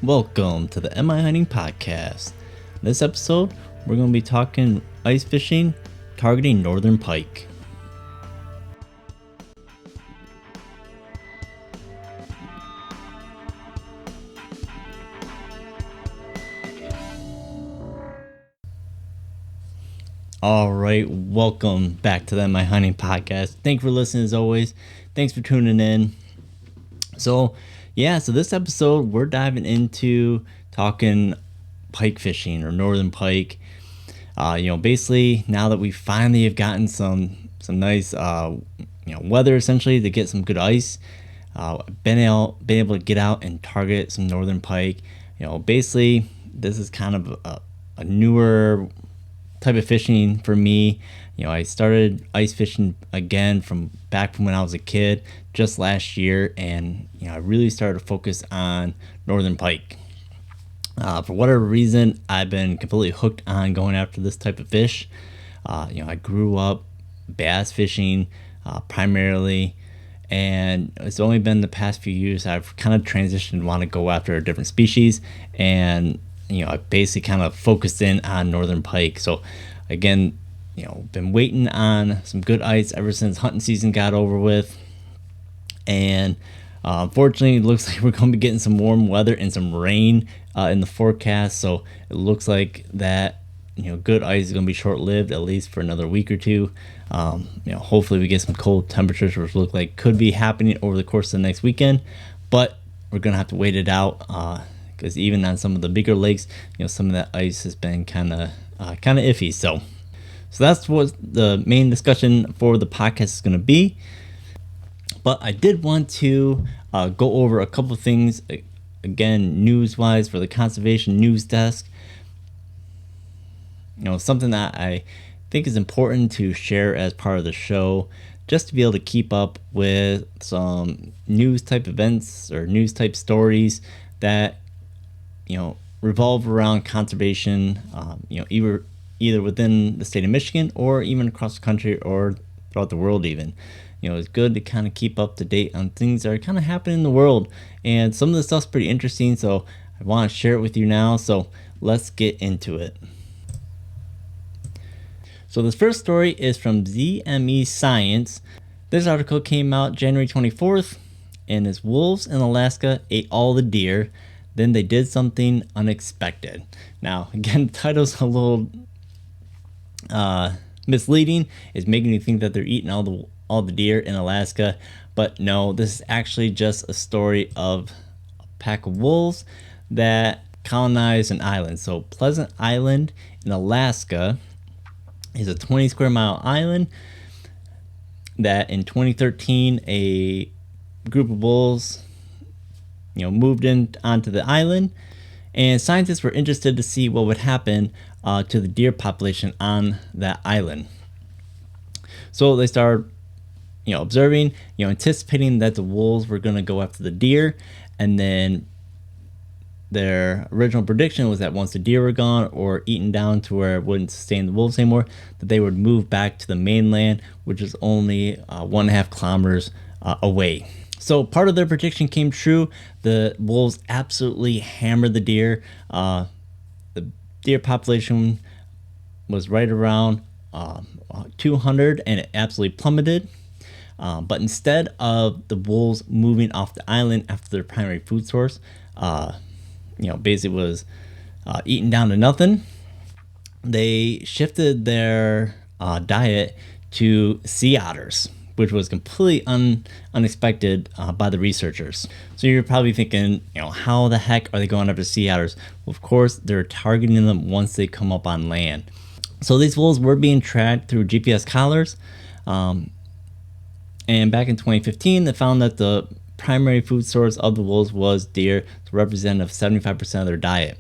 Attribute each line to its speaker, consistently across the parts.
Speaker 1: Welcome to the Am I Hunting Podcast. In this episode, we're going to be talking ice fishing, targeting Northern Pike. Alright, welcome back to the Am I Hunting Podcast. Thanks for listening as always. Thanks for tuning in. So this episode we're diving into talking pike fishing or Northern Pike. Basically now that we finally have gotten some nice weather essentially to get some good ice, been able to get out and target some Northern Pike. Basically this is kind of a newer type of fishing for me. I started ice fishing again from when I was a kid just last year, and I really started to focus on Northern Pike. For whatever reason, I've been completely hooked on going after this type of fish. I grew up bass fishing primarily, and it's only been the past few years I've kind of transitioned to want to go after a different species, and I basically kind of focused in on Northern Pike. So again, been waiting on some good ice ever since hunting season got over with, and unfortunately it looks like we're going to be getting some warm weather and some rain in the forecast. So it looks like that good ice is going to be short-lived, at least for another week or two. Hopefully we get some cold temperatures, which look like could be happening over the course of the next weekend, but we're going to have to wait it out, because even on some of the bigger lakes, some of that ice has been kind of iffy. So that's what the main discussion for the podcast is going to be. But I did want to go over a couple of things, again, news-wise for the Conservation News Desk. Something that I think is important to share as part of the show, just to be able to keep up with some news-type events or news-type stories that revolve around conservation, either within the state of Michigan or even across the country or throughout the world even. It's good to kind of keep up to date on things that are kind of happening in the world, and some of the stuff's pretty interesting, so I want to share it with you now. So let's get into it. So this first story is from bhzimmy Science. This article came out January 24th, and is wolves in Alaska ate all the deer. Then they did something unexpected. Now, again, the title's a little misleading. It's making you think that they're eating all the deer in Alaska, but no, this is actually just a story of a pack of wolves that colonized an island. So Pleasant Island in Alaska is a 20 square mile island that in 2013 a group of wolves moved in onto the island, and scientists were interested to see what would happen to the deer population on that island. So they started observing, anticipating that the wolves were going to go after the deer, and then their original prediction was that once the deer were gone or eaten down to where it wouldn't sustain the wolves anymore, that they would move back to the mainland, which is only 1.5 kilometers away. So part of their prediction came true. The wolves absolutely hammered the deer. The deer population was right around 200, and it absolutely plummeted. But instead of the wolves moving off the island after their primary food source, basically was eaten down to nothing, they shifted their diet to sea otters, which was completely unexpected by the researchers. So you're probably thinking, how the heck are they going after sea otters? Well, of course, they're targeting them once they come up on land. So these wolves were being tracked through GPS collars. And back in 2015, they found that the primary food source of the wolves was deer, to represent 75% of their diet.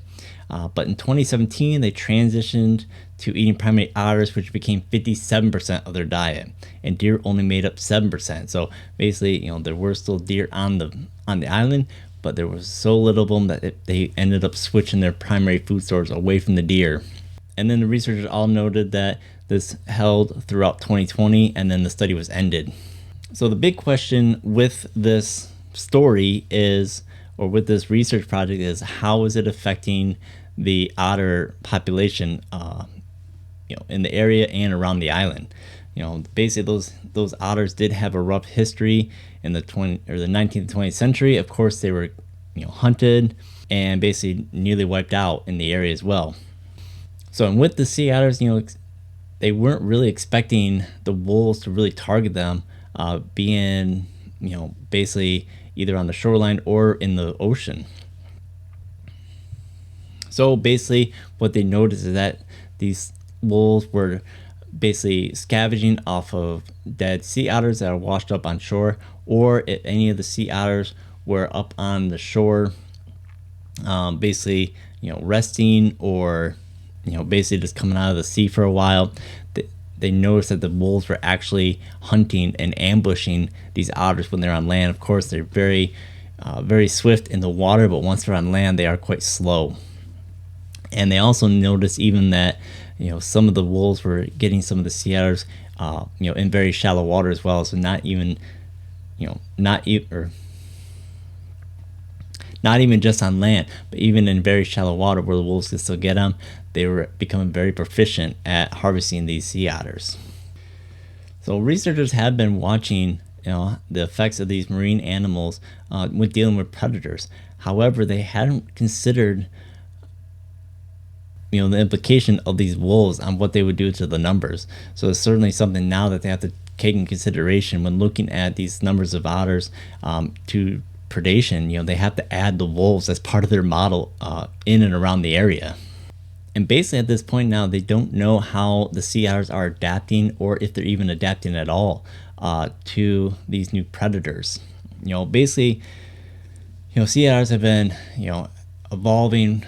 Speaker 1: But in 2017, they transitioned to eating primarily otters, which became 57% of their diet, and deer only made up 7%. So basically, there were still deer on the island, but there was so little of them that they ended up switching their primary food source away from the deer. And then the researchers all noted that this held throughout 2020, and then the study was ended. So the big question with this story is, or with this research project is how is it affecting the otter population, in the area and around the island. Basically those otters did have a rough history in the 19th 20th century. Of course, they were hunted and basically nearly wiped out in the area as well. So, and with the sea otters, they weren't really expecting the wolves to really target them, being basically either on the shoreline or in the ocean. So basically what they noticed is that these wolves were basically scavenging off of dead sea otters that are washed up on shore, or if any of the sea otters were up on the shore, basically resting, or basically just coming out of the sea for a while. They noticed that the wolves were actually hunting and ambushing these otters when they're on land. Of course, they're very swift in the water, but once they're on land, they are quite slow. And they also noticed even that some of the wolves were getting some of the sea otters in very shallow water as well. So not even just on land, but even in very shallow water where the wolves could still get them, they were becoming very proficient at harvesting these sea otters. So researchers have been watching the effects of these marine animals when dealing with predators. However, they hadn't considered the implication of these wolves on what they would do to the numbers. So it's certainly something now that they have to take in consideration when looking at these numbers of otters to predation. They have to add the wolves as part of their model in and around the area. And basically at this point now, they don't know how the sea otters are adapting, or if they're even adapting at all to these new predators. Basically, sea otters have been evolving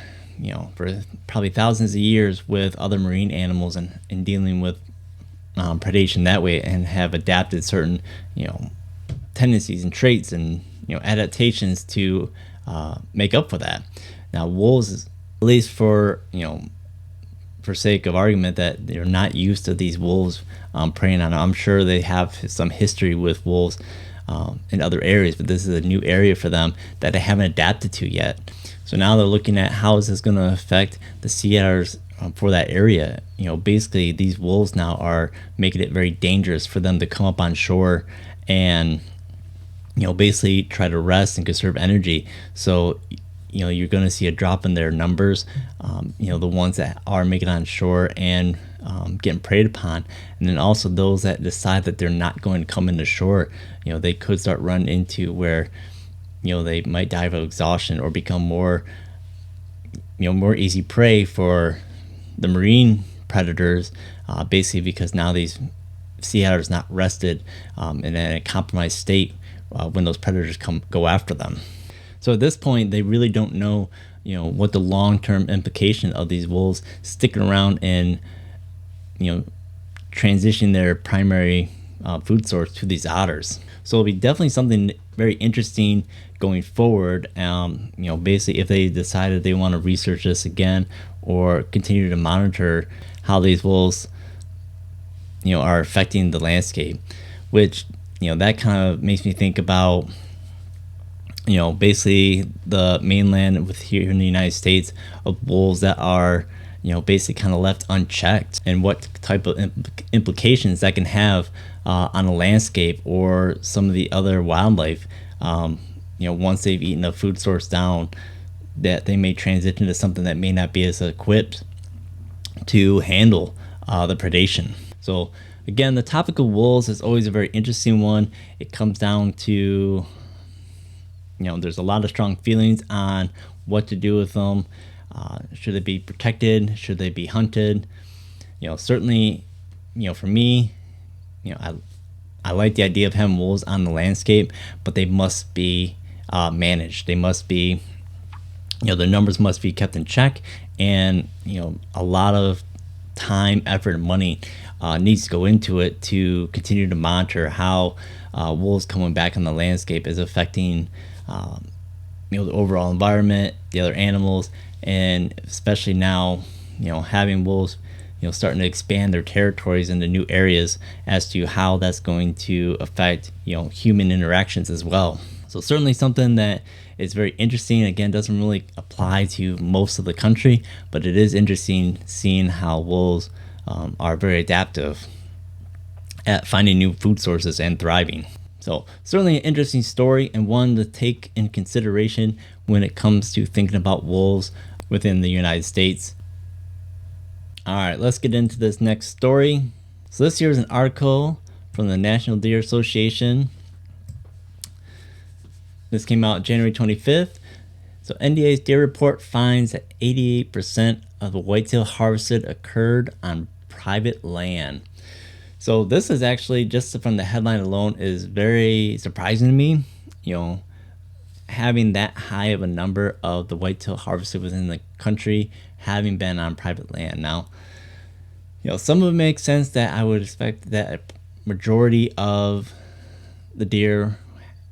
Speaker 1: for probably thousands of years with other marine animals and dealing with predation that way, and have adapted certain tendencies and traits and adaptations to make up for that. Now wolves, at least for sake of argument, that they're not used to these wolves preying on them. I'm sure they have some history with wolves in other areas, but this is a new area for them that they haven't adapted to yet. So now they're looking at how is this going to affect the sea otters for that area. Basically these wolves now are making it very dangerous for them to come up on shore and basically try to rest and conserve energy. So you're going to see a drop in their numbers, the ones that are making it on shore and getting preyed upon. And then also those that decide that they're not going to come into shore, they could start running into where they might die of exhaustion or become more easy prey for the marine predators, basically because now these sea otters not rested in a compromised state when those predators go after them. So at this point, they really don't know, what the long-term implication of these wolves sticking around and, transitioning their primary food source to these otters. So it'll be definitely something very interesting going forward. Basically, if they decided they want to research this again or continue to monitor how these wolves, are affecting the landscape, which, that kind of makes me think about basically the mainland with here in the United States of wolves that are, basically kind of left unchecked, and what type of implications that can have on a landscape or some of the other wildlife. Once they've eaten a food source down, that they may transition to something that may not be as equipped to handle the predation. So again, the topic of wolves is always a very interesting one. It comes down to there's a lot of strong feelings on what to do with them. Should they be protected? Should they be hunted? Certainly, for me, I like the idea of having wolves on the landscape, but they must be managed. They must be, their numbers must be kept in check, and a lot of time, effort, and money needs to go into it to continue to monitor how wolves coming back on the landscape is affecting the overall environment, the other animals, and especially now, having wolves, starting to expand their territories into new areas, as to how that's going to affect, human interactions as well. So certainly something that it's very interesting. Again, doesn't really apply to most of the country, but it is interesting seeing how wolves are very adaptive at finding new food sources and thriving. So certainly an interesting story and one to take in consideration when it comes to thinking about wolves within the United States. All right, let's get into this next story. So this here is an article from the National Deer Association. This came out January 25th. So NDA's deer report finds that 88% of the whitetail harvested occurred on private land. So this is actually, just from the headline alone, is very surprising to me. Having that high of a number of the whitetail harvested within the country having been on private land. Now, some of it makes sense that I would expect that a majority of the deer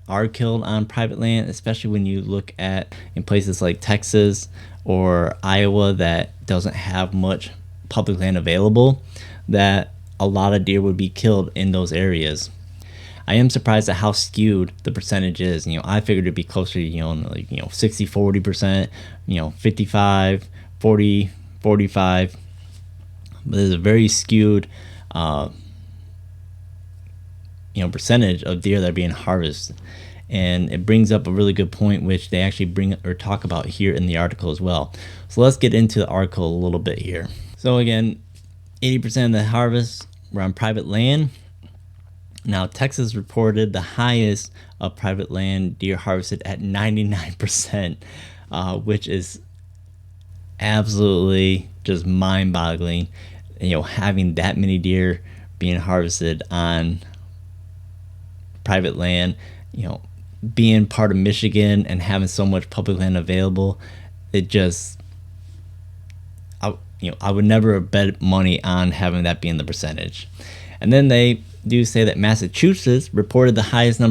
Speaker 1: are killed on private land, especially when you look at in places like Texas or Iowa that doesn't have much public land available, that a lot of deer would be killed in those areas. I am surprised at how skewed the percentage is. I figured it'd be closer to 60 40%, 55 40 45, but there's a very skewed percentage of deer that are being harvested. And it brings up a really good point, which they actually bring or talk about here in the article as well. So let's get into the article a little bit here. So again, 80% of the harvests were on private land. Now, Texas reported the highest of private land deer harvested at 99%, which is absolutely just mind-boggling. Having that many deer being harvested on private land, being part of Michigan and having so much public land available, it just, I would never have bet money on having that being the percentage. And then they do say that Massachusetts reported the highest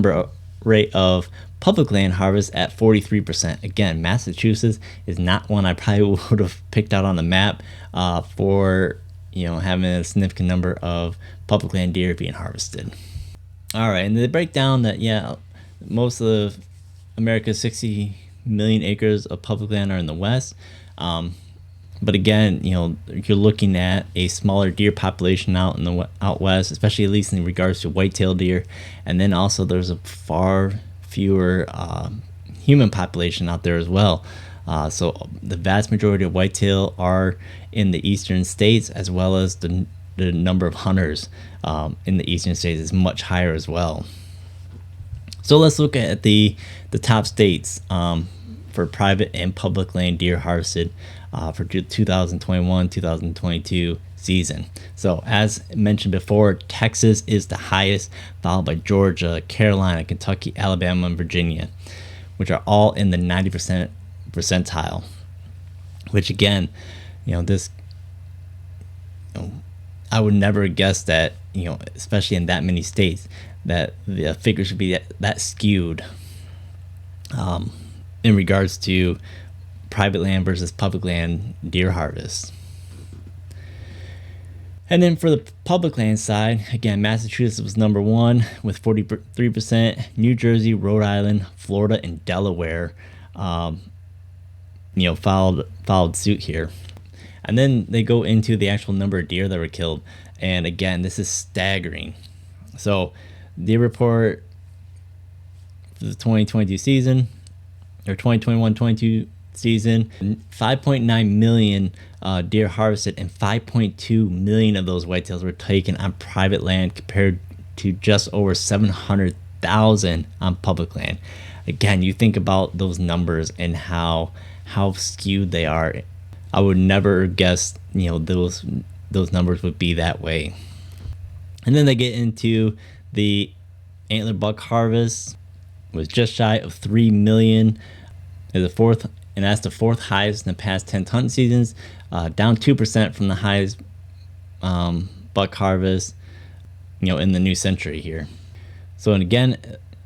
Speaker 1: rate of public land harvest at 43%. Again, Massachusetts is not one I probably would have picked out on the map for having a significant number of public land deer being harvested. All right, and they break down that most of America's 60 million acres of public land are in the West. But again, you're looking at a smaller deer population out west, especially at least in regards to whitetail deer. And then also there's a far fewer human population out there as well. So the vast majority of whitetail are in the eastern states, as well as the number of hunters in the eastern states is much higher as well. So let's look at the top states for private and public land deer harvested for 2021-2022 season. So as mentioned before, Texas is the highest, followed by Georgia, Carolina, Kentucky, Alabama, and Virginia, which are all in the 90% percentile. Which again, I would never guess that, especially in that many states, that the figure should be that skewed in regards to private land versus public land deer harvest. And then for the public land side, again, Massachusetts was number one with 43%. New Jersey, Rhode Island, Florida, and Delaware, followed suit here. And then they go into the actual number of deer that were killed. And again, this is staggering. So deer report for the 2022 season, or 2021-22 season, 5.9 million deer harvested, and 5.2 million of those whitetails were taken on private land, compared to just over 700,000 on public land. Again, you think about those numbers and how skewed they are. I would never guess those numbers would be that way. And then they get into the antler buck harvest, was just shy of 3 million. Is the fourth, and that's the fourth highest in the past 10 hunting seasons, down 2% from the highest buck harvest, in the new century here. So, and again,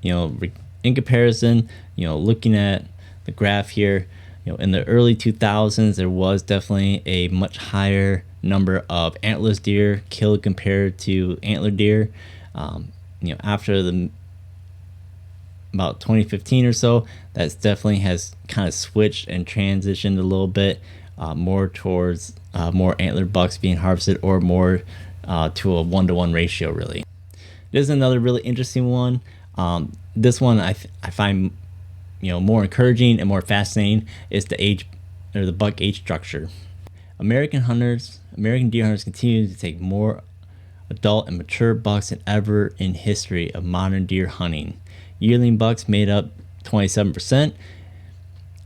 Speaker 1: in comparison, looking at the graph here, in the early 2000s, there was definitely a much higher number of antlerless deer killed compared to antler deer. After the about 2015 or so, that's definitely has kind of switched and transitioned a little bit more towards more antler bucks being harvested, or more to a 1-to-1 ratio. Really, there's another really interesting one. This one I find more encouraging and more fascinating is the age, or the buck age structure. American deer hunters continue to take more adult and mature bucks than ever in history of modern deer hunting. Yearling bucks made up 27%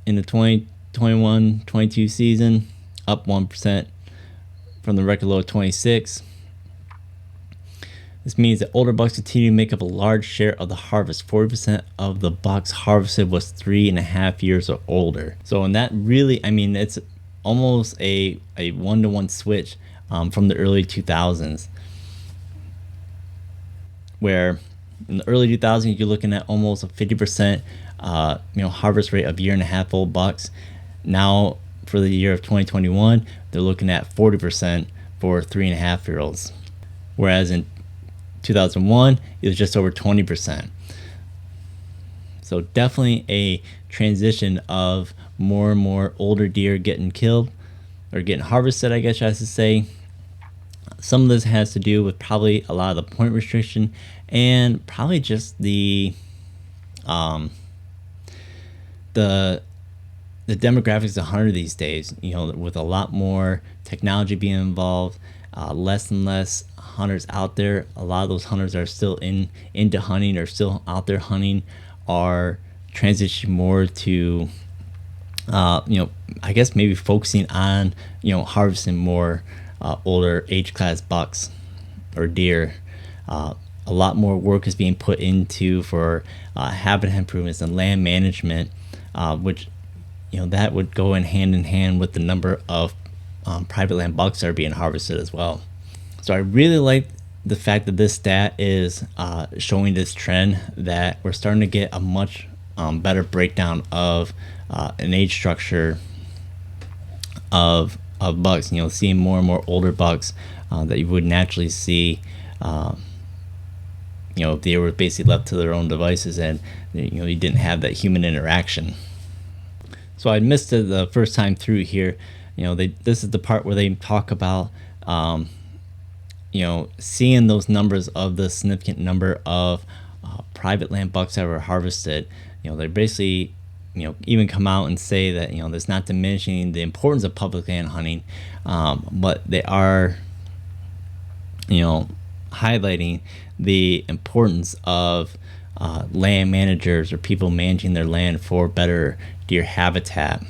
Speaker 1: in the 2021-22 season, up 1% from the record low of 26. This means that older bucks continue to make up a large share of the harvest. 40% of the bucks harvested was 3.5 years or older. So, and that really, it's almost a 1-to-1 switch from the early 2000s, where in the early 2000s you're looking at almost a 50% harvest rate of 1.5-year old bucks. Now for the year of 2021, they're looking at 40% for 3.5-year-olds, whereas in 2001 it was just over 20%. So definitely a transition of more and more older deer getting killed, or getting harvested, I guess I should say. Some of this has to do with probably a lot of the point restriction, and probably just the demographics of hunter these days. With a lot more technology being involved, less and less hunters out there. A lot of those hunters are still into hunting, or still out there hunting, are transitioning more to I guess maybe focusing on harvesting more older age class bucks or deer. A lot more work is being put into for habitat improvements and land management, which that would go in hand with the number of private land bucks that are being harvested as well. So I really like the fact that this stat is showing this trend, that we're starting to get a much better breakdown of an age structure of bucks. Seeing more and more older bucks that you would naturally see if they were basically left to their own devices, and you didn't have that human interaction. So I missed it the first time through here. This is the part where they talk about seeing those numbers of the significant number of private land bucks that were harvested. They basically even come out and say that that's not diminishing the importance of public land hunting, but they are highlighting the importance of land managers, or people managing their land for better deer habitat.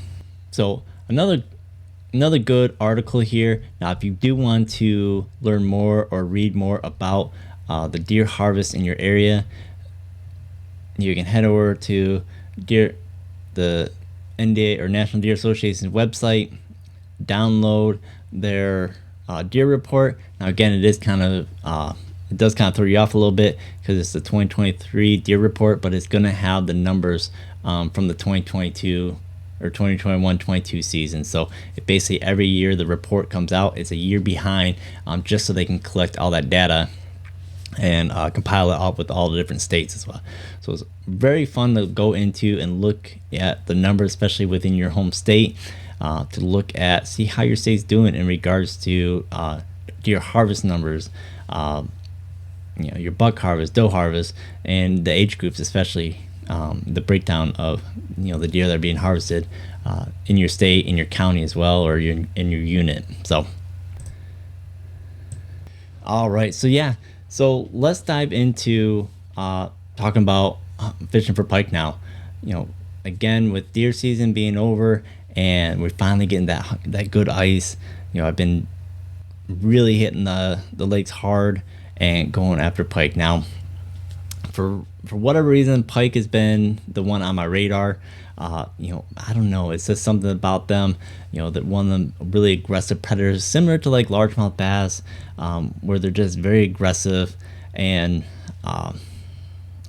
Speaker 1: So another good article here. Now, if you do want to learn more or read more about the deer harvest in your area, you can head over to the NDA, or National Deer Association's website, download their deer report. Now again, it does kind of throw you off a little bit, because it's the 2023 deer report, but it's going to have the numbers from the 2022 or 2021-22 season. So it basically, every year the report comes out, it's a year behind, just so they can collect all that data and compile it up with all the different states as well. So it's very fun to go into and look at the numbers, especially within your home state, to see how your state's doing in regards to deer harvest numbers, your buck harvest, doe harvest, and the age groups, especially the breakdown of the deer that are being harvested in your state, in your county as well, or in your unit. So all right, so let's dive into talking about fishing for pike now. Again, with deer season being over and we're finally getting that good ice, I've been really hitting the lakes hard and going after pike. Now, for whatever reason, pike has been the one on my radar. I don't know, it's just something about them, that one of them really aggressive predators, similar to like largemouth bass, where they're just very aggressive, and I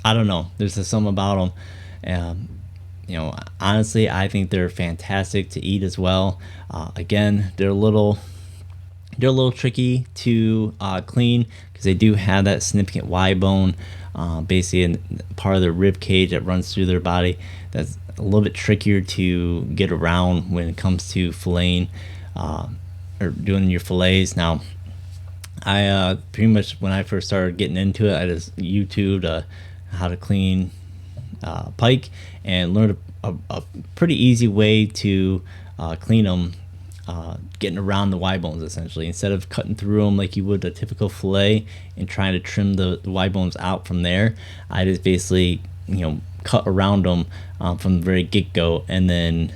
Speaker 1: don't know, there's just something about them. Honestly, I think they're fantastic to eat as well. Again, they're a little They're a little tricky to clean because they do have that significant Y bone, basically in part of the rib cage that runs through their body. That's a little bit trickier to get around when it comes to filleting or doing your fillets. Now, I pretty much when I first started getting into it, I just YouTubed how to clean pike and learned a pretty easy way to clean them, getting around the Y bones essentially. Instead of cutting through them like you would a typical fillet and trying to trim the Y bones out from there, I just basically cut around them from the very get-go, and then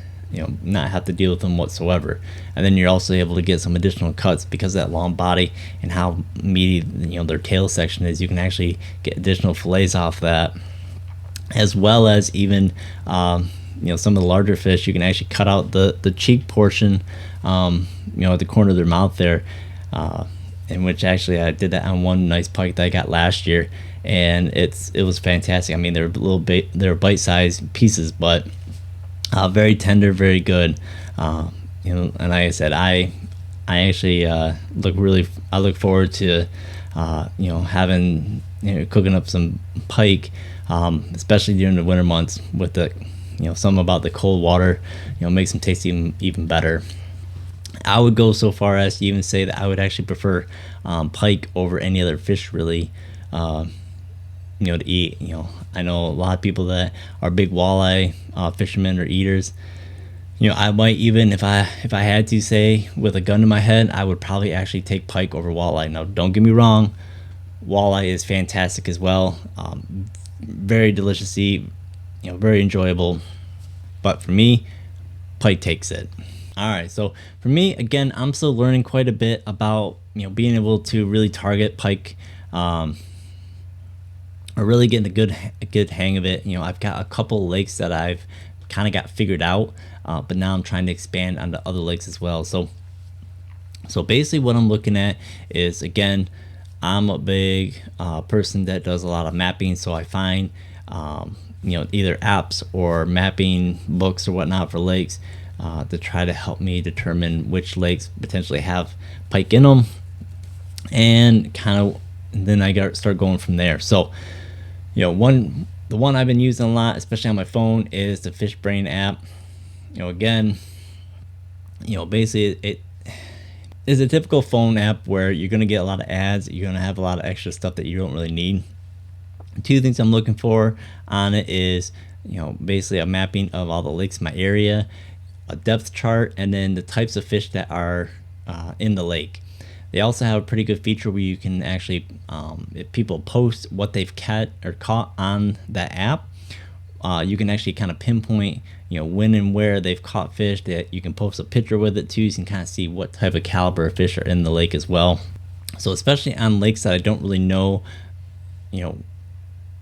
Speaker 1: not have to deal with them whatsoever. And then you're also able to get some additional cuts because of that long body and how meaty their tail section is. You can actually get additional fillets off that, as well as even some of the larger fish. You can actually cut out the cheek portion at the corner of their mouth there, in which actually I did that on one nice pike that I got last year, and it was fantastic. I mean, they're they're bite-sized pieces, but very tender, very good. And like I said, I actually look forward to having cooking up some pike, especially during the winter months with the something about the cold water makes them taste even better. I would go so far as to even say that I would actually prefer pike over any other fish, really, to eat. I know a lot of people that are big walleye fishermen or eaters. I might even, if I had to say with a gun to my head, I would probably actually take pike over walleye. Now, don't get me wrong, walleye is fantastic as well. Very delicious to eat, very enjoyable. But for me, pike takes it. All right, so for me, again, I'm still learning quite a bit about being able to really target pike, or really getting a good hang of it. I've got a couple lakes that I've kind of got figured out, but now I'm trying to expand onto other lakes as well. So basically, what I'm looking at is, again, I'm a big person that does a lot of mapping, so I find either apps or mapping books or whatnot for lakes to try to help me determine which lakes potentially have pike in them, and then I start going from there. So the one I've been using a lot, especially on my phone, is the Fish Brain app. Again, basically it is a typical phone app where you're going to get a lot of ads. You're going to have a lot of extra stuff that you don't really need. Two things I'm looking for on it is, basically a mapping of all the lakes in my area, a depth chart, and then the types of fish that are in the lake. They also have a pretty good feature where you can actually, if people post what they've caught on that app, you can actually kind of pinpoint, when and where they've caught fish. That you can post a picture with it too, so you can kind of see what type of caliber of fish are in the lake as well. So especially on lakes that I don't really know,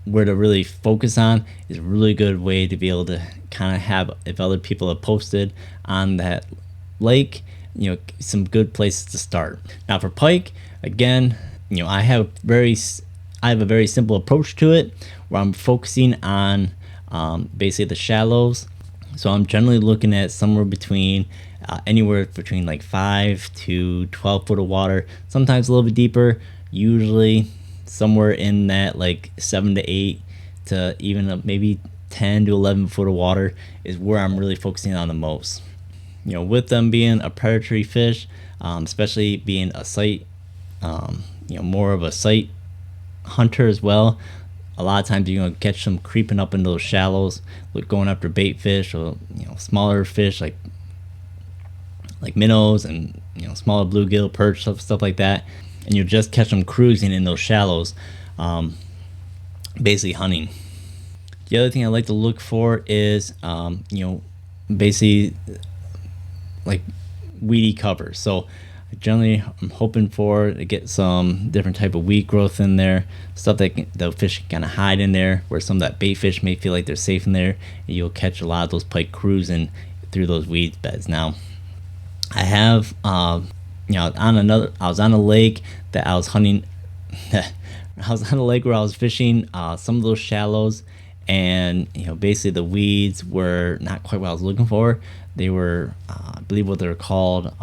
Speaker 1: where to really focus on, is a really good way to be able to kind of have, if other people have posted on that lake, some good places to start. Now for pike, again, I have a very simple approach to it, where I'm focusing on basically the shallows. So I'm generally looking at somewhere between anywhere between like 5 to 12 foot of water, sometimes a little bit deeper, usually somewhere in that like 7 to 8 to even maybe 10 to 11 foot of water is where I'm really focusing on the most. With them being a predatory fish, especially being a sight, more of a sight hunter as well, a lot of times you're going to catch them creeping up in those shallows, going after bait fish or smaller fish like minnows and smaller bluegill, perch, stuff like that, and you'll just catch them cruising in those shallows, basically hunting. The other thing I like to look for is basically like weedy cover. So generally I'm hoping to get some different type of weed growth in there, stuff that the fish can kind of hide in there, where some of that bait fish may feel like they're safe in there, and you'll catch a lot of those pike cruising through those weed beds. Now I have I was on a lake that I was hunting I was on a lake where I was fishing some of those shallows, and basically the weeds were not quite what I was looking for. They were I believe what they're called,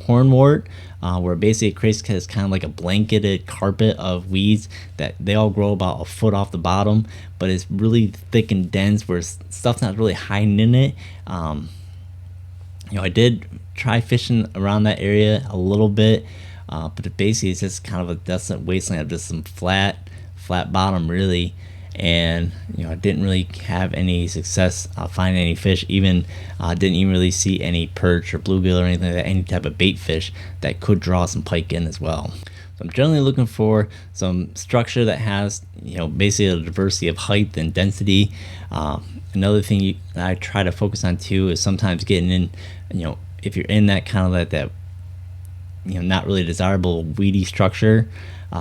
Speaker 1: hornwort, where basically it creates kind of like a blanketed carpet of weeds that they all grow about a foot off the bottom, but it's really thick and dense where stuff's not really hiding in it. I did try fishing around that area a little bit, but basically it's just kind of a desolate wasteland of just some flat bottom really. And I didn't really have any success finding any fish. Even didn't even really see any perch or bluegill or anything like that, any type of bait fish that could draw some pike in as well. So I'm generally looking for some structure that has basically a diversity of height and density. Another thing that I try to focus on too is sometimes getting in, if you're in that kind of that not really desirable weedy structure,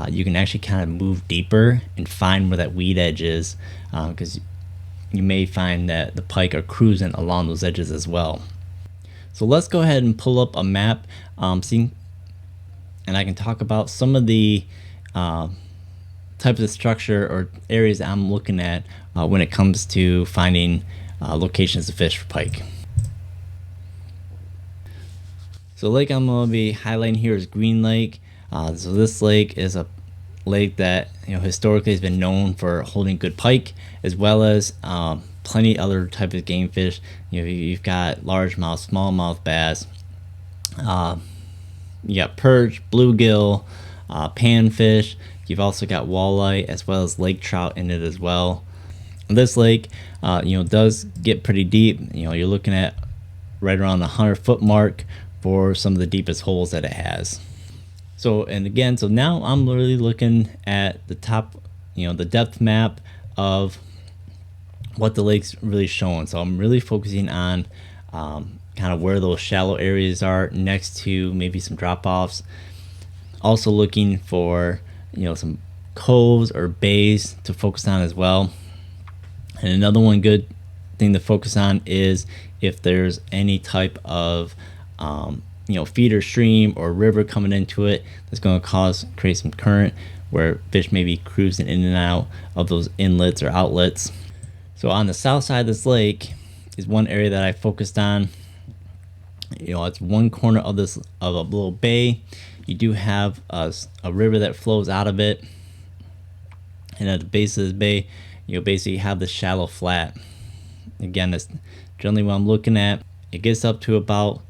Speaker 1: you can actually kind of move deeper and find where that weed edge is, because you may find that the pike are cruising along those edges as well. So let's go ahead and pull up a map, and I can talk about some of the types of structure or areas that I'm looking at when it comes to finding locations to fish for pike. So the lake I'm going to be highlighting here is Green Lake. So this lake is a lake that historically has been known for holding good pike, as well as plenty other types of game fish. You've got largemouth, smallmouth bass, you got perch, bluegill, panfish. You've also got walleye as well as lake trout in it as well. This lake, does get pretty deep. You're looking at right around the 100-foot mark for some of the deepest holes that it has. So now I'm literally looking at the top, the depth map of what the lake's really showing. So I'm really focusing on kind of where those shallow areas are next to maybe some drop-offs. Also looking for, some coves or bays to focus on as well. And another one good thing to focus on is if there's any type of feeder stream or river coming into it that's going to create some current where fish may be cruising in and out of those inlets or outlets. So on the south side of this lake is one area that I focused on. It's one corner of a little bay. You do have a river that flows out of it, and at the base of this bay basically have the shallow flat. Again, that's generally what I'm looking at. It gets up to about,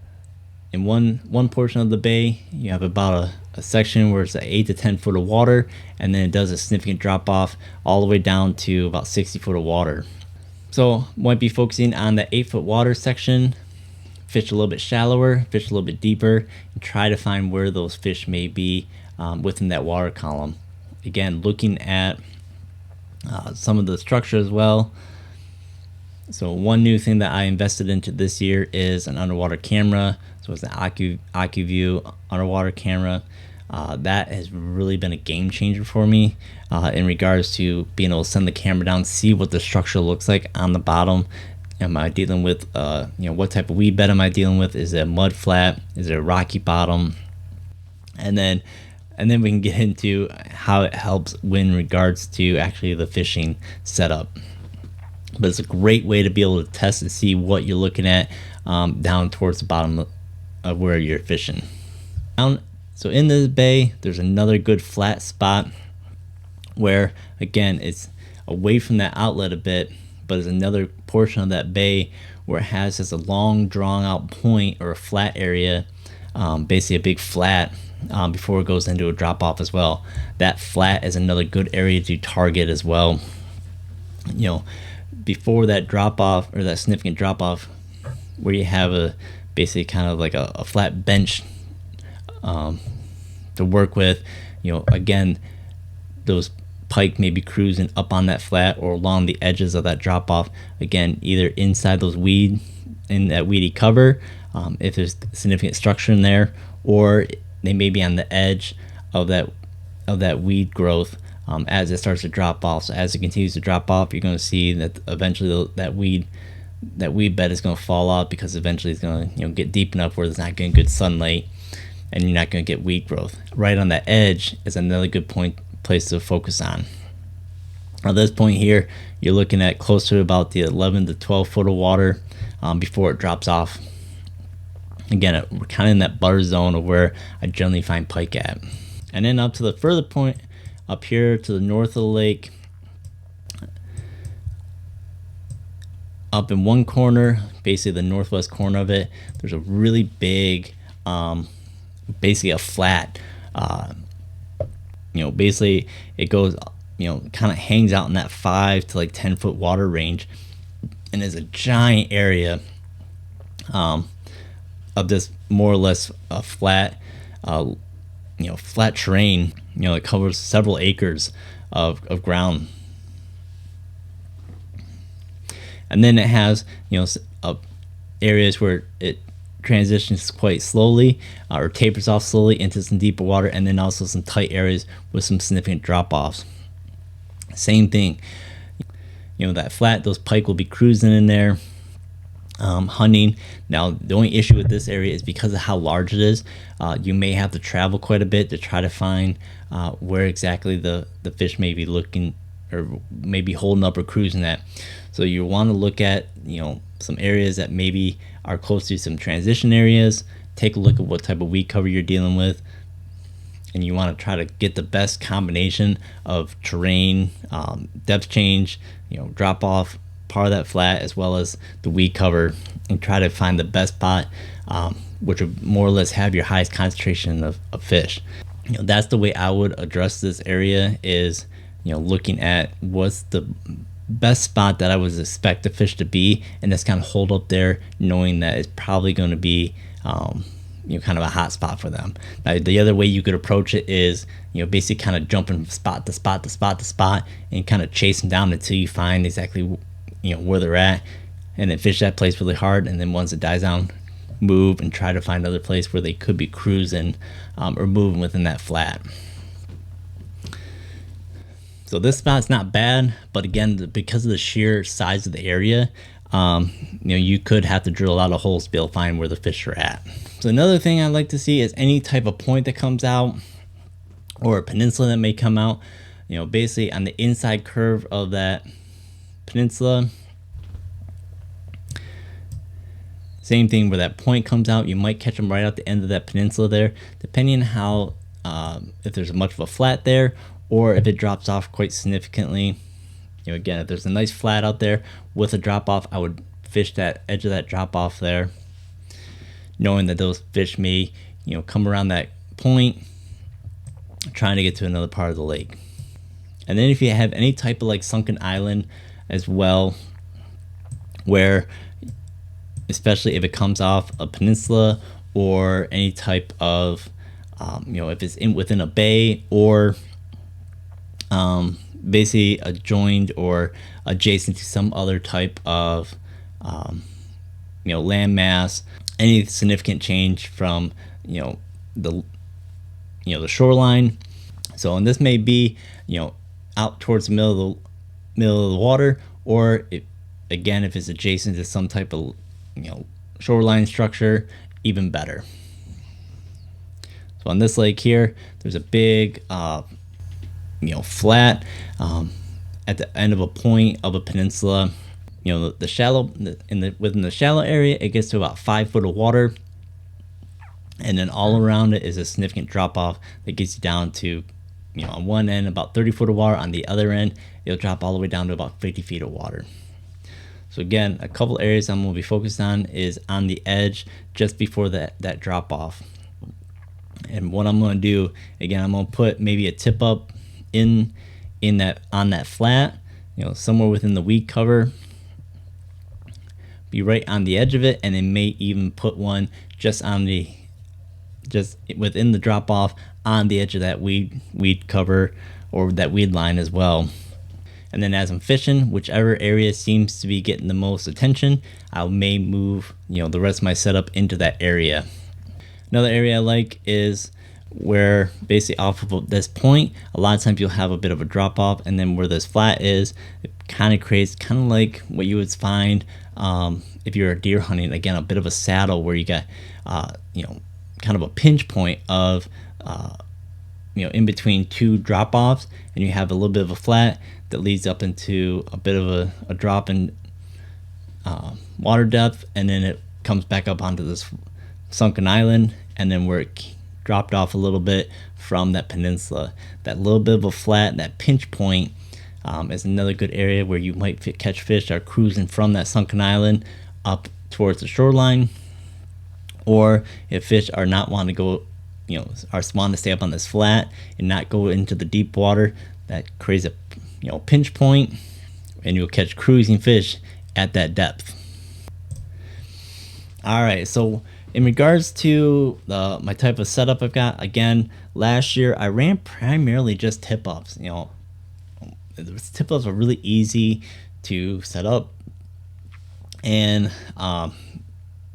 Speaker 1: in one portion of the bay, you have about a section where it's 8 to 10 foot of water, and then it does a significant drop off all the way down to about 60 foot of water. So might be focusing on the 8-foot water section, fish a little bit shallower, fish a little bit deeper, and try to find where those fish may be within that water column. Again, looking at some of the structure as well. So one new thing that I invested into this year is an underwater camera. So it's an AccuView underwater camera. That has really been a game changer for me in regards to being able to send the camera down, see what the structure looks like on the bottom. Am I dealing with, what type of weed bed am I dealing with? Is it a mud flat? Is it a rocky bottom? And then we can get into how it helps in regards to actually the fishing setup. But it's a great way to be able to test and see what you're looking at down towards the bottom of where you're fishing. So in this bay, there's another good flat spot where, again, it's away from that outlet a bit, but there's another portion of that bay where it has just a long drawn out point or a flat area, basically a big flat before it goes into a drop off as well. That flat is another good area to target as well. Before that drop off or that significant drop off, where you have basically kind of like a flat bench to work with, again, those pike may be cruising up on that flat or along the edges of that drop off, again, either inside those in that weedy cover, if there's significant structure in there, or they may be on the edge of that weed growth as it starts to drop off. So as it continues to drop off, you're going to see that eventually that weed bed is going to fall out, because eventually it's going to get deep enough where there's not getting good sunlight and you're not going to get weed growth. Right on that edge is another good place to focus on. At this point here, you're looking at close to about the 11 to 12 foot of water before it drops off. Again, we're kind of in that butter zone of where I generally find pike at. And then up to the further point, up here to the north of the lake, up in one corner, basically the northwest corner of it, there's a really big, basically a flat, basically it goes, kind of hangs out in that 5 to like 10 foot water range, and is a giant area of this more or less flat, flat terrain, it covers several acres of ground. And then it has, areas where it transitions quite slowly or tapers off slowly into some deeper water, and then also some tight areas with some significant drop-offs. Same thing, that flat, those pike will be cruising in there, hunting. Now, the only issue with this area is because of how large it is, you may have to travel quite a bit to try to find where exactly the fish may be looking or maybe holding up or cruising at. So you want to look at, some areas that maybe are close to some transition areas. Take a look at what type of weed cover you're dealing with, and you want to try to get the best combination of terrain, depth change, drop off, part of that flat, as well as the weed cover, and try to find the best spot, which would more or less have your highest concentration of fish. That's the way I would address this area, is looking at what's the best spot that I would expect the fish to be, and just kind of hold up there, knowing that it's probably going to be kind of a hot spot for them. Now, the other way you could approach it is basically kind of jumping from spot to spot to spot to spot, and kind of chase them down until you find exactly where they're at, and then fish that place really hard, and then once it dies down, move and try to find another place where they could be cruising or moving within that flat. So this spot's not bad, but again, because of the sheer size of the area, you could have to drill a lot of holes to be able to find where the fish are at. So another thing I like to see is any type of point that comes out, or a peninsula that may come out, basically on the inside curve of that peninsula. Same thing where that point comes out, you might catch them right at the end of that peninsula there, depending on how, if there's much of a flat there, or if it drops off quite significantly. Again, if there's a nice flat out there with a drop off, I would fish that edge of that drop off there, knowing that those fish may, come around that point, trying to get to another part of the lake. And then if you have any type of like sunken island as well, where, especially if it comes off a peninsula or any type of, if it's within a bay, or basically adjoined or adjacent to some other type of land mass, any significant change from the shoreline. So, and this may be out towards the middle of the water, or if it's adjacent to some type of shoreline structure, even better. So on this lake here, there's a big flat at the end of a point of a peninsula. The shallow within the shallow area, it gets to about 5 foot of water, and then all around it is a significant drop off that gets you down to on one end about 30 foot of water, on the other end it'll drop all the way down to about 50 feet of water. So again, a couple areas I'm going to be focused on is on the edge just before that drop off. And what I'm going to do, again, I'm going to put maybe a tip up in that, on that flat, somewhere within the weed cover, be right on the edge of it, and then may even put one just within the drop off on the edge of that weed cover or that weed line as well. And then as I'm fishing, whichever area seems to be getting the most attention, I may move the rest of my setup into that area. Another area I like is where basically off of this point, a lot of times you'll have a bit of a drop off, and then where this flat is, it kind of creates kind of like what you would find if you're deer hunting, again, a bit of a saddle where you got kind of a pinch point of in between two drop offs, and you have a little bit of a flat that leads up into a bit of a drop in water depth, and then it comes back up onto this sunken island, and then where it dropped off a little bit from that peninsula. That little bit of a flat, that pinch point, is another good area where you might catch fish that are cruising from that sunken island up towards the shoreline, or if fish are not wanting to go, are wanting to stay up on this flat and not go into the deep water, that creates a pinch point, and you'll catch cruising fish at that depth. All right, so in regards to my type of setup I've got, again, last year I ran primarily just tip-ups. Tip-ups are really easy to set up, and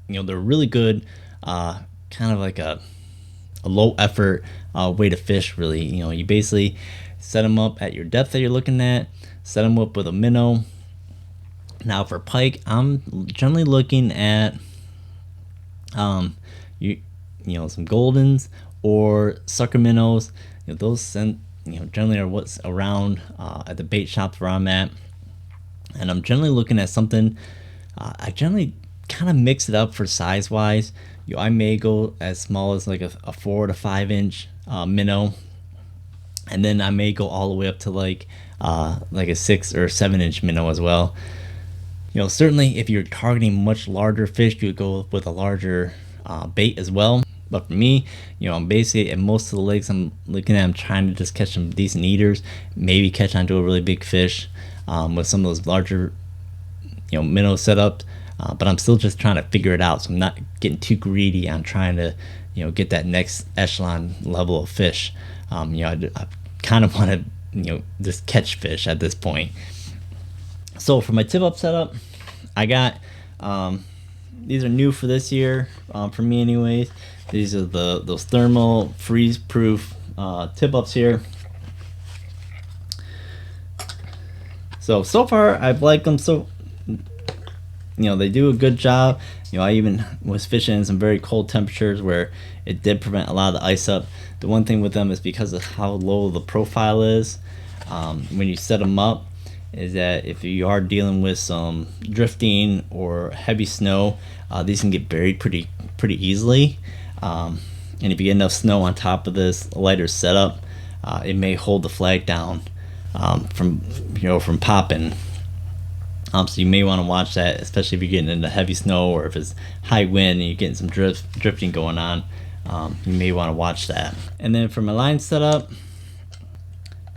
Speaker 1: they're really good, kind of like a low effort way to fish. Really, you basically set them up at your depth that you're looking at, set them up with a minnow. Now for pike, I'm generally looking at some goldens or sucker minnows. Those generally are what's around at the bait shops where I'm at, and I'm generally looking at something. I generally kind of mix it up for size wise. I may go as small as like a 4 to 5 inch minnow, and then I may go all the way up to like a 6 or 7 inch minnow as well. Certainly if you're targeting much larger fish, you would go with a larger bait as well. But for me, I'm basically at most of the lakes I'm looking at, I'm trying to just catch some decent eaters, maybe catch onto a really big fish with some of those larger, minnow setups. But I'm still just trying to figure it out, so I'm not getting too greedy on trying to, get that next echelon level of fish. I kind of want to, just catch fish at this point. So for my tip-up setup, I got these are new for this year, for me anyways. These are those thermal freeze-proof tip-ups here. So far I've liked them. So they do a good job. I even was fishing in some very cold temperatures where it did prevent a lot of the ice up. The one thing with them is because of how low the profile is, when you set them up, is that if you are dealing with some drifting or heavy snow, these can get buried pretty easily. And if you get enough snow on top of this lighter setup, it may hold the flag down from popping. So you may want to watch that, especially if you're getting into heavy snow or if it's high wind and you're getting some drifting going on. You may want to watch that. And then for my line setup,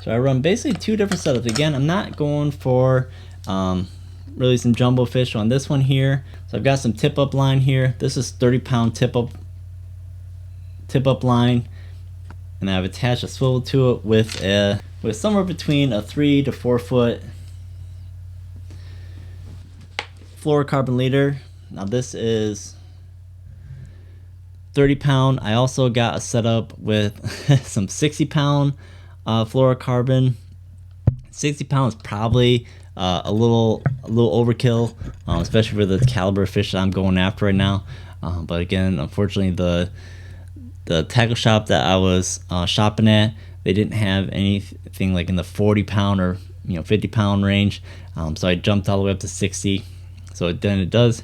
Speaker 1: so I run basically 2 different setups. Again, I'm not going for really some jumbo fish on this one here. So I've got some tip-up line here. This is 30-pound tip-up line, and I've attached a swivel to it with somewhere between a 3 to 4 foot fluorocarbon leader. Now this is 30-pound. I also got a setup with some 60-pound fluorocarbon. 60 pounds probably a little overkill, especially for the caliber of fish that I'm going after right now. But again, unfortunately, the tackle shop that I was shopping at, they didn't have anything like in the 40-pound or 50-pound range. So I jumped all the way up to 60. So then it does,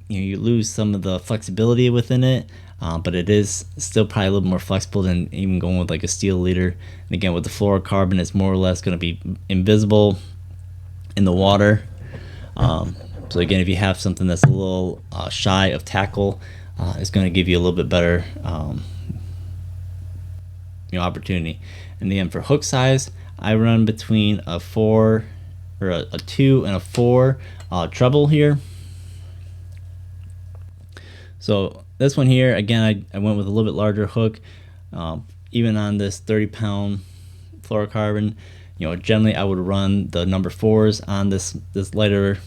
Speaker 1: you lose some of the flexibility within it. But it is still probably a little more flexible than even going with like a steel leader. And again, with the fluorocarbon, it's more or less going to be invisible in the water. So again, if you have something that's a little shy of tackle, it's going to give you a little bit better opportunity. And then for hook size, I run between a 4 or a 2 and a 4 treble here. So this one here, again, I went with a little bit larger hook. Even on this 30-pound fluorocarbon, generally I would run the number 4s on this lighter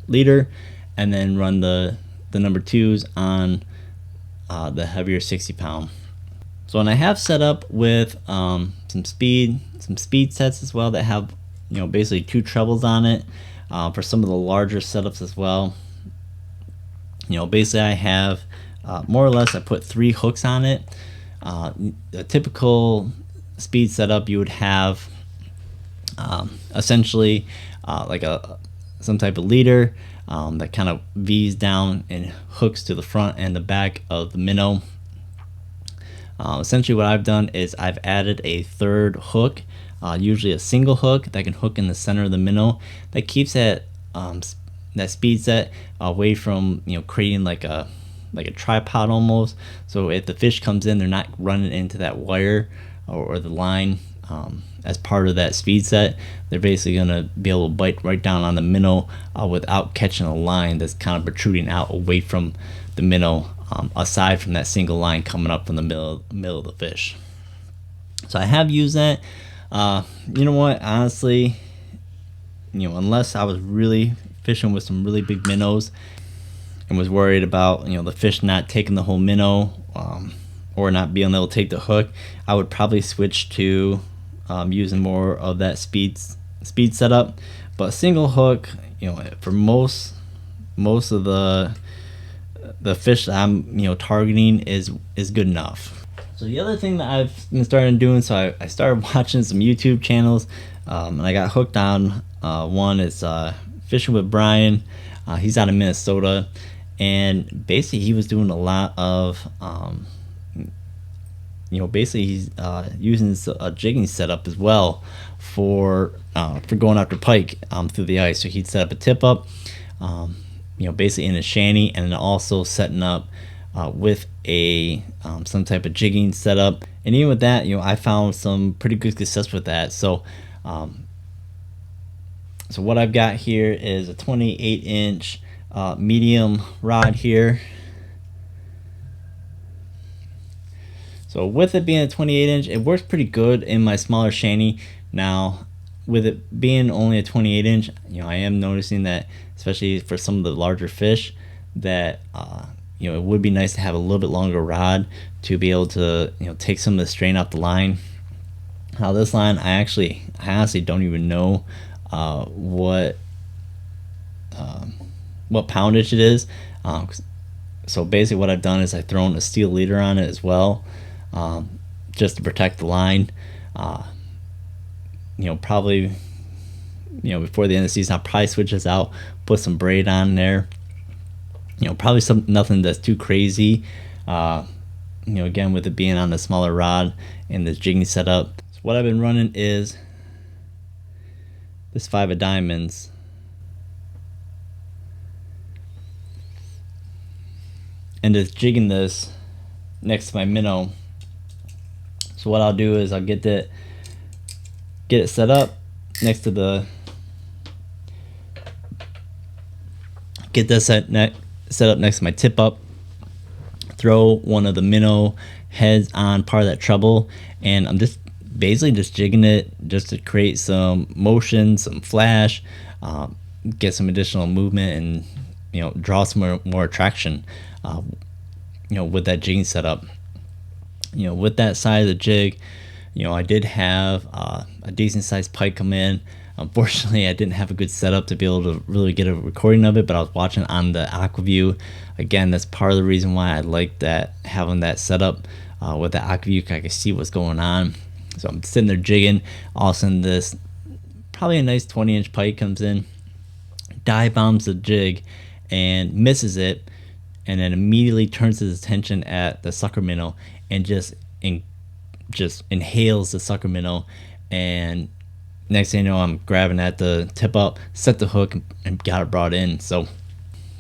Speaker 1: leader, and then run the number 2s on the heavier 60-pound. So when I have set up with some speed sets as well that have basically 2 trebles on it, for some of the larger setups as well. Basically I have more or less I put 3 hooks on it. A typical speed setup, you would have essentially like some type of leader, that kind of V's down and hooks to the front and the back of the minnow. Essentially what I've done is I've added a third hook, usually a single hook that can hook in the center of the minnow, that keeps that speed set away from creating like a tripod almost. So if the fish comes in, they're not running into that wire or the line as part of that speed set. They're basically going to be able to bite right down on the minnow without catching a line that's kind of protruding out away from the minnow, aside from that single line coming up from the middle of the fish. So I have used that. You know what? Honestly, unless I was really fishing with some really big minnows and was worried about the fish not taking the whole minnow or not being able to take the hook, I would probably switch to using more of that speed setup. But single hook, for most of the fish that I'm targeting is good enough. So the other thing that I've been starting doing, so I started watching some YouTube channels, and I got hooked on one. It's Fishing with Brian. He's out of Minnesota, and basically he was doing a lot of basically he's using a jigging setup as well for going after pike through the ice. So he'd set up a tip up, basically in a shanty, and then also setting up with a some type of jigging setup. And even with that, I found some pretty good success with that. So so what I've got here is a 28-inch medium rod here. So with it being a 28-inch, it works pretty good in my smaller shanty. Now, with it being only a 28-inch, I am noticing that, especially for some of the larger fish, that it would be nice to have a little bit longer rod to be able to take some of the strain off the line. Now this line, I honestly don't even know what poundage it is. So basically what I've done is I've thrown a steel leader on it as well, just to protect the line. Probably before the end of the season, I'll probably switch this out, put some braid on there. Probably nothing that's too crazy. Again, with it being on the smaller rod and this jigging setup. So what I've been running is this 5 of diamonds. And just jigging this next to my minnow. So what I'll do is I'll get it set up next to the set up next to my tip up, throw one of the minnow heads on part of that treble, and I'm just basically just jigging it just to create some motion, some flash, get some additional movement, and draw some more attraction with that jigging setup. With that side of the jig, I did have a decent sized pike come in. Unfortunately, I didn't have a good setup to be able to really get a recording of it, but I was watching on the AquaView. Again, that's part of the reason why I like having that setup with the AquaView. I can see what's going on. So I'm sitting there jigging. All of a sudden, this probably a nice 20-inch pike comes in, dive bombs the jig, and misses it, and then immediately turns his attention at the sucker minnow and just inhales the sucker minnow. And next thing you know, I'm grabbing at the tip up, set the hook, and got it brought in. So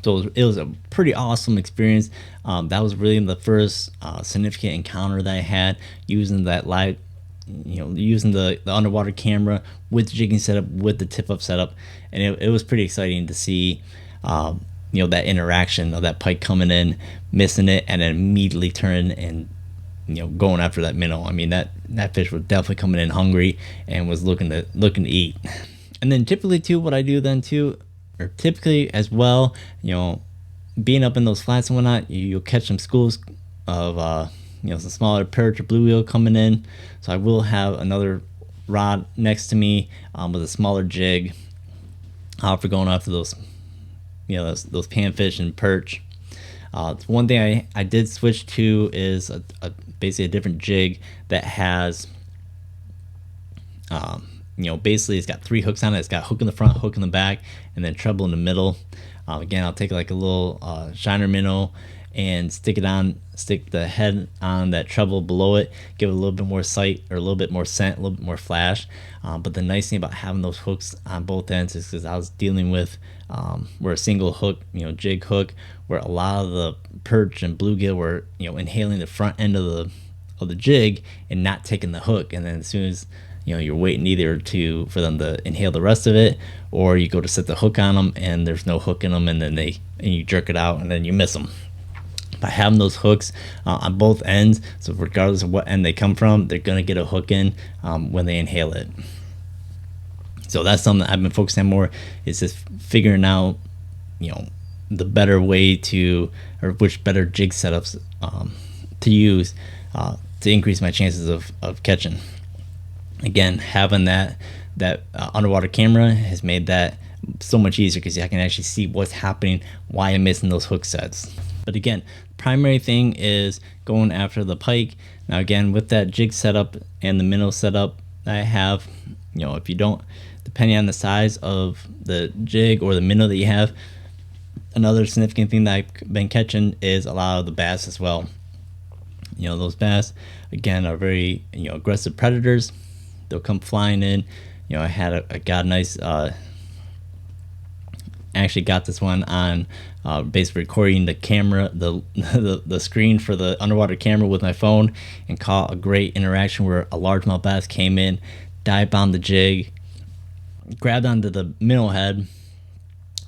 Speaker 1: it was a pretty awesome experience. That was really the first significant encounter that I had using that live, using the underwater camera with the jigging setup, with the tip up setup, and it was pretty exciting to see. That interaction of that pike coming in, missing it, and then immediately turning and going after that minnow. I mean, that fish was definitely coming in hungry and was looking to eat. And then typically too, what I do then too, or typically as well, being up in those flats and whatnot, you'll catch some schools of some smaller perch or bluegill coming in. So I will have another rod next to me with a smaller jig for going after those those panfish and perch. One thing I did switch to is basically a different jig that has basically it's got 3 hooks on it. It's got hook in the front, hook in the back, and then treble in the middle. Again, I'll take like a little shiner minnow and stick the head on that treble below it, give it a little bit more sight or a little bit more scent, a little bit more flash. But the nice thing about having those hooks on both ends is because I was dealing with where a single hook, jig hook, where a lot of the perch and bluegill were, inhaling the front end of the jig and not taking the hook. And then as soon as you're waiting either for them to inhale the rest of it, or you go to set the hook on them and there's no hook in them, and then you jerk it out and then you miss them. By having those hooks on both ends, so regardless of what end they come from, they're gonna get a hook in when they inhale it. So that's something that I've been focusing on more, is just figuring out the better way or which better jig setups to use to increase my chances of catching. Again, having that underwater camera has made that so much easier, because I can actually see what's happening, why I'm missing those hook sets. But again, primary thing is going after the pike. Now again, with that jig setup and the minnow setup that I have, if you don't, depending on the size of the jig or the minnow that you have, another significant thing that I've been catching is a lot of the bass as well. Those bass, again, are very aggressive predators. They'll come flying in. I got a nice actually got this one on basically recording the camera, the screen for the underwater camera with my phone, and caught a great interaction where a largemouth bass came in, dive bombed the jig, grabbed onto the minnow head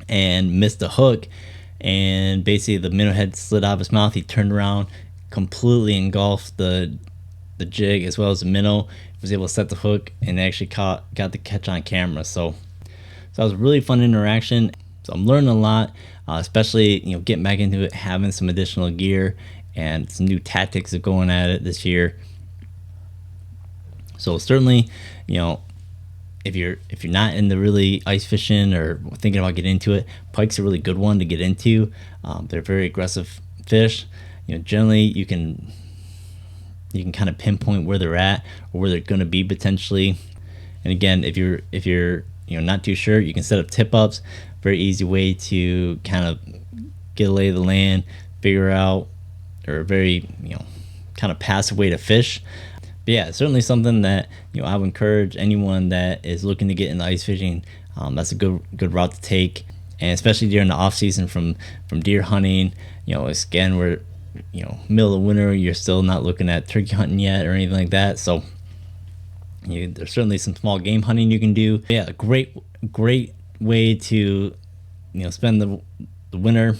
Speaker 1: and missed the hook, and basically the minnow head slid out of his mouth. He turned around, completely engulfed the jig as well as the minnow, was able to set the hook, and actually got the catch on camera. So that was a really fun interaction. So I'm learning a lot, especially getting back into it, having some additional gear and some new tactics of going at it this year. So certainly, if you're not into really ice fishing or thinking about getting into it, pike's a really good one to get into. They're very aggressive fish. Generally you can kind of pinpoint where they're at or where they're going to be potentially. And again, if you're not too sure, you can set up tip ups. Very easy way to kind of get a lay of the land, figure out, or a very kind of passive way to fish. But yeah, certainly something that I would encourage anyone that is looking to get into ice fishing. That's a good route to take, and especially during the off season from deer hunting. Again, we're middle of winter, you're still not looking at turkey hunting yet or anything like that. So there's certainly some small game hunting you can do. Yeah, a great way to spend the winter.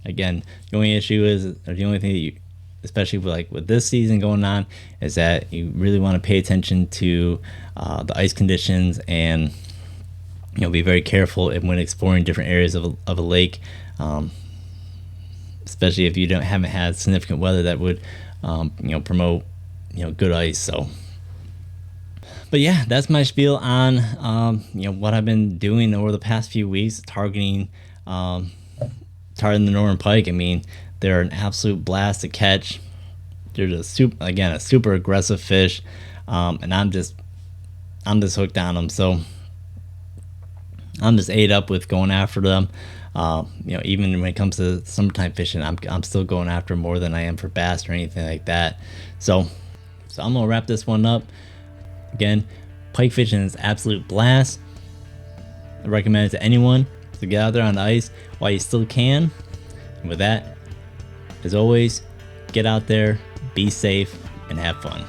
Speaker 1: Again, the only issue is, or the only thing that especially with this season going on, is that you really want to pay attention to the ice conditions, and be very careful when exploring different areas of a lake, especially if you haven't had significant weather that would promote good ice. So but yeah, that's my spiel on what I've been doing over the past few weeks, targeting the Northern Pike. I mean, they're an absolute blast to catch. They're a super aggressive fish, and I'm just hooked on them. So I'm just ate up with going after them. Even when it comes to summertime fishing, I'm still going after more than I am for bass or anything like that. So I'm gonna wrap this one up. Again, pike fishing is an absolute blast. I recommend it to anyone to get out there on the ice while you still can. And with that, as always, get out there, be safe, and have fun.